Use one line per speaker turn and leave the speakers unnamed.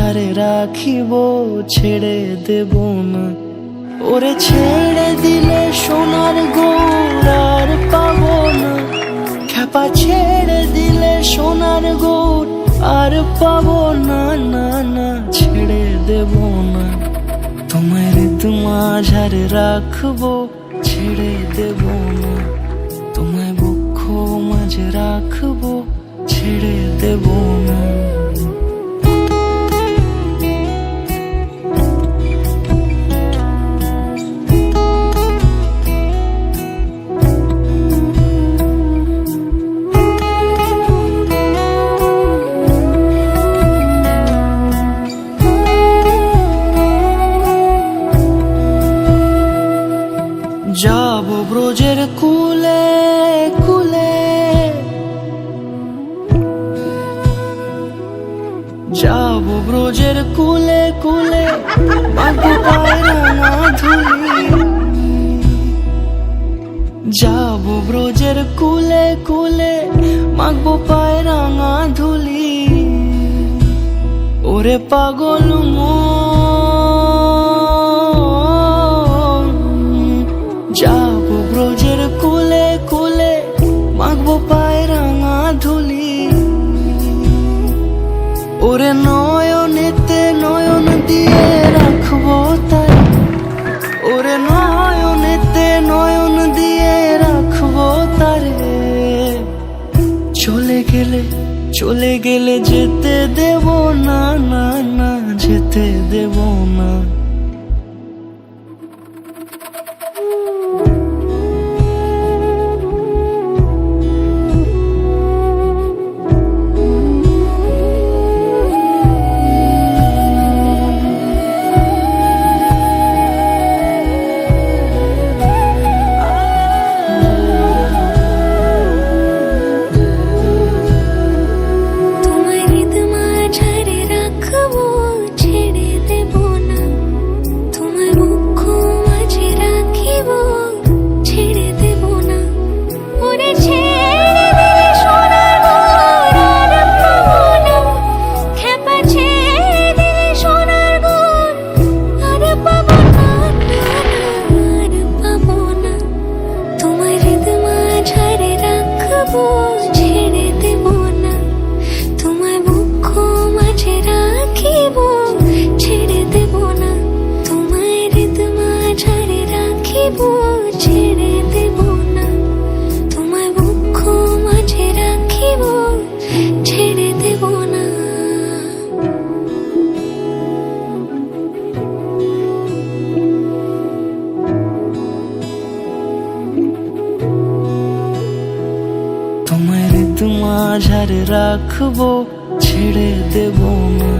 মাঝারে রাখিব, ছেড়ে দেব না। ওরে ছেড়ে দিলে সোনার গৌর আর পাবো না, খ্যাপা ছেড়ে দিলে সোনার গৌর আর পাবো না, না না ছেড়ে দেব না। তোমার মাঝারে রাখবো, ছেড়ে দেব না। তোমায় বক্ষ মাঝে রাখবো, ছেড়ে দেব না। যাব ব্রজের কুলে কুলে, যাব ব্রজের কুলে কুলে, মাগো পায়ে রাঙা ধুলি। যাব ব্রজের কুলে কুলে, মাগো পায়ে রাঙা ধুলি। ওরে পাগল যাব ব্রজের কুলে কুলে, মাগবো পায়ে রাঙা ধুলি। ওরে নয়নেতে নয়ন দিয়ে রাখবো তাই, ওরে নয়নেতে নয়ন দিয়ে রাখবো তারে। চলে গেলে যেতে দেব না, না না যেতে দেব না। মাঝারে রাখবো, ছেড়ে দেব না।